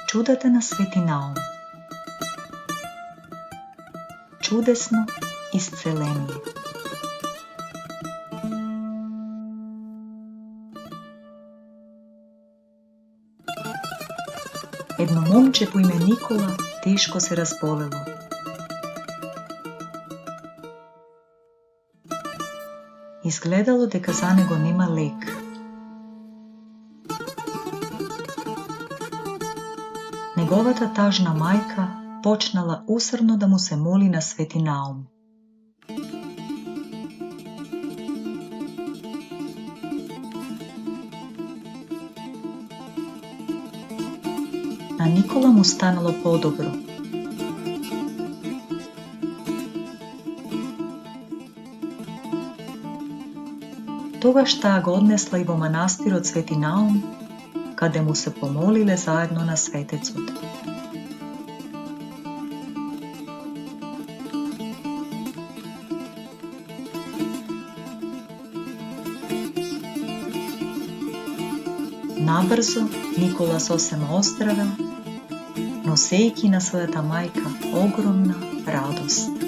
Čudate na Sveti Naum. Čudesno iscelenje. Jedno momče po ime Nikola teško se razbolelo. Izgledalo дека за него нема лек. Неговата тажна мајка почнала усрдно да му се моли на Свети Наум. На Никола му станало подобро. Тогаш таа го однесла и во манастирот Свети Наум, каде му се помолиле заедно на светецот. Набрзо Никола сосема оздравел, носејќи на својата мајка огромна радост.